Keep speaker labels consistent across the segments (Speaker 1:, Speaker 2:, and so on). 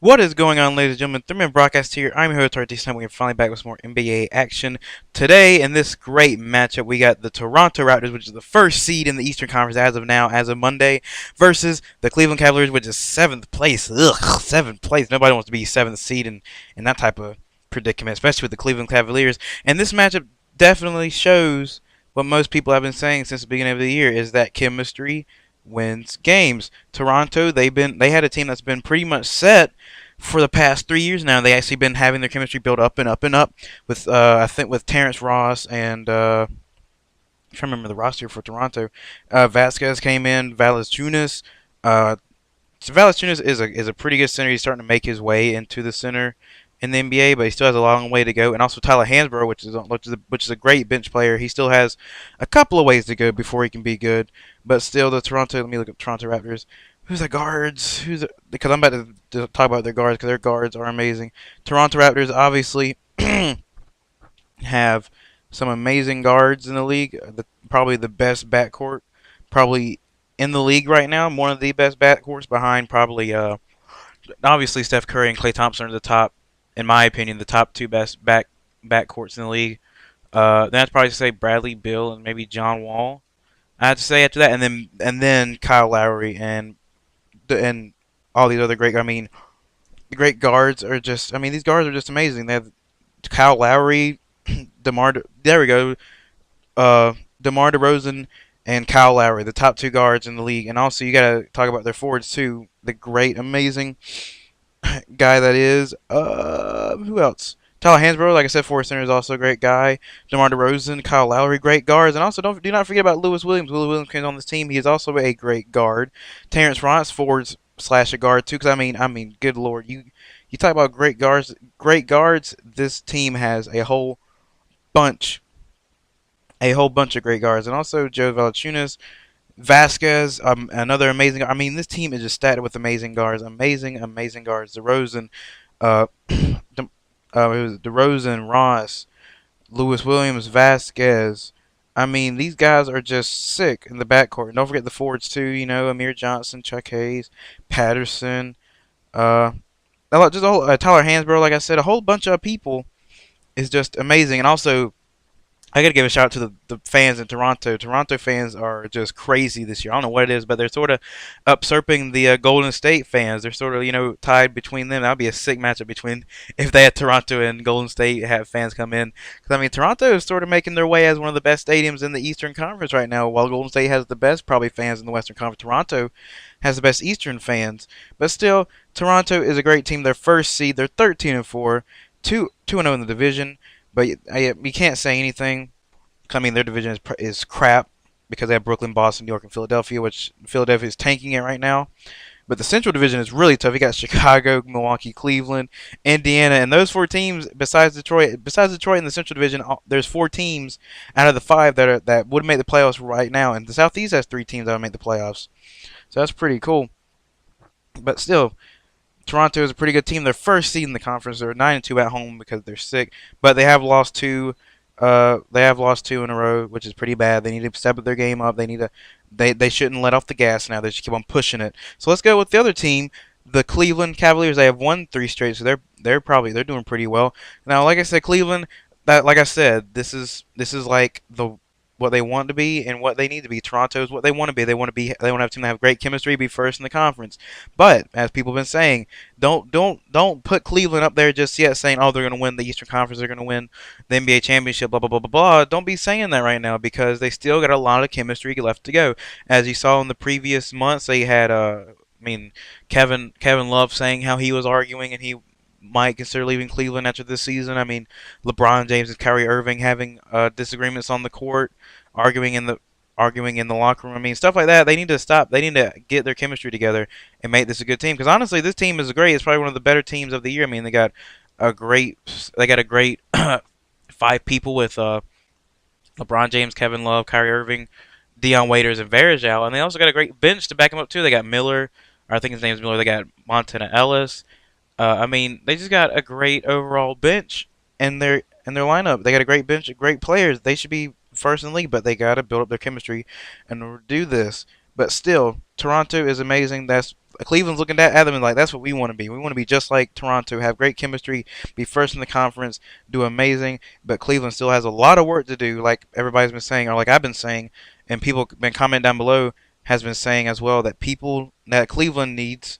Speaker 1: What is going on, ladies and gentlemen? 3-Minute Broadcast here. I'm your host, RT. We're finally back with some more NBA action. Today, in this great matchup, we got the Toronto Raptors, which is the first seed in the Eastern Conference as of now, as of Monday, versus the Cleveland Cavaliers, which is 7th place. Ugh, 7th place. Nobody wants to be 7th seed in that type of predicament, especially with the Cleveland Cavaliers. And this matchup definitely shows what most people have been saying since the beginning of the year, is that chemistry wins games. Toronto, they had a team that's been pretty much set for the past 3 years now. They actually been having their chemistry build up and up and up with I think with Terrence Ross and I'm trying to remember the roster for Toronto. Vasquez came in, Valanciunas. So Valanciunas is a pretty good center. He's starting to make his way into the center in the NBA, but he still has a long way to go. And also Tyler Hansbrough, which is a great bench player. He still has a couple of ways to go before he can be good. But still, the Toronto. Let me look at Toronto Raptors. Who's the guards? Because I'm about to talk about their guards because their guards are amazing. Toronto Raptors obviously have some amazing guards in the league. Probably the best backcourt, probably in the league right now. One of the best backcourts behind probably obviously Steph Curry and Klay Thompson are the top, in my opinion, the top two best backcourts in the league. Then I'd probably say Bradley Beal and maybe John Wall. I have to say after that, and then Kyle Lowry and all these other great. I mean, the great guards are just. I mean, these guards are just amazing. They have Kyle Lowry, Demar. There we go. DeMar DeRozan and Kyle Lowry, the top two guards in the league. And also, you gotta talk about their forwards too. The great, amazing guy that is. Who else? Tyler Hansbrough, like I said, forward center is also a great guy. DeMar DeRozan, Kyle Lowry, great guards, and also do not forget about Lewis Williams. Lewis Williams came on this team. He is also a great guard. Terrence Ross, forwards slash a guard too. Because I mean, good lord, you talk about great guards. Great guards. This team has bunch, a whole bunch of great guards, and also Joe Valanciunas, Vasquez, another amazing. I mean, this team is just stacked with amazing guards, amazing guards. DeRozan, uh, it was DeRozan, Ross, Lewis Williams, Vasquez. I mean, these guys are just sick in the backcourt. And don't forget the forwards too. You know, Amir Johnson, Chuck Hayes, Patterson, uh, just a whole, Tyler Hansbrough. Like I said, a whole bunch of people is just amazing. And also, I got to give a shout out to the fans in Toronto. Toronto fans are just crazy this year. I don't know what it is, but they're sort of usurping the Golden State fans. They're sort of, tied between them. That would be a sick matchup between if they had Toronto and Golden State have fans come in. Because, I mean, Toronto is sort of making their way as one of the best stadiums in the Eastern Conference right now, while Golden State has the best, probably, fans in the Western Conference. Toronto has the best Eastern fans. But still, Toronto is a great team. They're first seed. They're 13-4, 2-0 in the division. But you can't say anything. I mean, their division is crap because they have Brooklyn, Boston, New York, and Philadelphia, which Philadelphia is tanking it right now. But the Central Division is really tough. You got Chicago, Milwaukee, Cleveland, Indiana, and those four teams. Besides Detroit in the Central Division, there's four teams out of the five that would make the playoffs right now, and the Southeast has three teams that would make the playoffs. So that's pretty cool. But still, Toronto is a pretty good team. They're first seed in the conference. They're 9-2 at home because they're sick, but they have lost two. They have lost two in a row, which is pretty bad. They need to step their game up. They shouldn't let off the gas now. They should keep on pushing it. So let's go with the other team, the Cleveland Cavaliers. They have won 3 straight, so they're doing pretty well. Now, like I said, Cleveland. Like I said, this is like what they want to be and what they need to be. Toronto is what they want to be. They want to have a team that have great chemistry, be first in the conference. But as people have been saying, don't put Cleveland up there just yet, saying, oh, they're going to win the Eastern Conference, they're going to win the NBA championship, blah blah blah blah blah. Don't be saying that right now because they still got a lot of chemistry left to go. As you saw in the previous months, they had Kevin Love saying how he was arguing and he might consider leaving Cleveland after this season. I mean, LeBron James and Kyrie Irving having disagreements on the court, arguing in the locker room. I mean, stuff like that. They need to stop. They need to get their chemistry together and make this a good team. Because honestly, this team is great. It's probably one of the better teams of the year. I mean, they got a great 5 people with LeBron James, Kevin Love, Kyrie Irving, Dion Waiters, and Varejao, and they also got a great bench to back them up too. They got Miller, or I think his name is Miller. They got Montana Ellis. I mean, they just got a great overall bench in their lineup. They got a great bench of great players. They should be first in the league, but they got to build up their chemistry in order to do this. But still, Toronto is amazing. That's Cleveland's looking at them and like that's what we want to be. We want to be just like Toronto, have great chemistry, be first in the conference, do amazing. But Cleveland still has a lot of work to do, like everybody's been saying, or like I've been saying, and people been commenting down below has been saying as well that Cleveland needs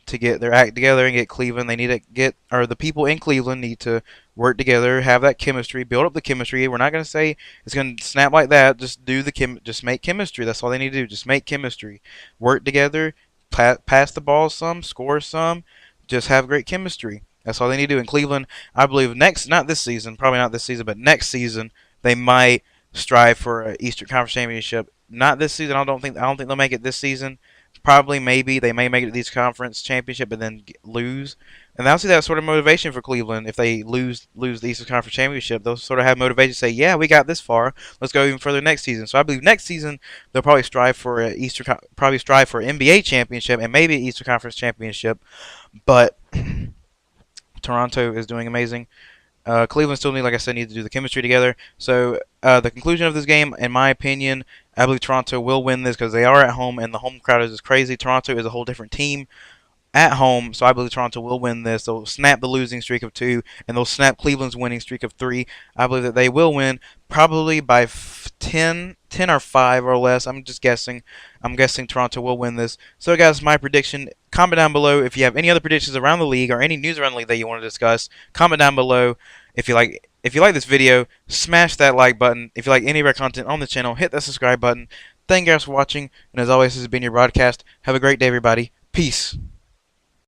Speaker 1: to get their act together and get Cleveland. They need to get, or the people in Cleveland need to work together, have that chemistry, build up the chemistry. We're not going to say it's going to snap like that. Just do just make chemistry. That's all they need to do. Just make chemistry, work together, pass the ball some, score some, just have great chemistry. That's all they need to do. In Cleveland, I believe not this season, probably not this season, but next season they might strive for an Eastern Conference championship. Not this season. I don't think they'll make it this season. Probably, maybe they may make it to these conference championship, but then lose. And I'll see that sort of motivation for Cleveland if they lose the Eastern Conference championship. They'll sort of have motivation to say, "Yeah, we got this far. Let's go even further next season." So I believe next season they'll probably strive for an NBA championship and maybe an Eastern Conference championship. But Toronto is doing amazing. Cleveland still like I said, need to do the chemistry together. So the conclusion of this game, in my opinion, I believe Toronto will win this because they are at home and the home crowd is just crazy. Toronto is a whole different team at home, so I believe Toronto will win this. They'll snap the losing streak of 2, and they'll snap Cleveland's winning streak of 3. I believe that they will win, probably by 10 or 5 or less. I'm just guessing. I'm guessing Toronto will win this. So, guys, my prediction. Comment down below if you have any other predictions around the league or any news around the league that you want to discuss. Comment down below. If you like this video, smash that like button. If you like any of our content on the channel, hit that subscribe button. Thank you guys for watching, and as always, this has been your broadcast. Have a great day, everybody. Peace.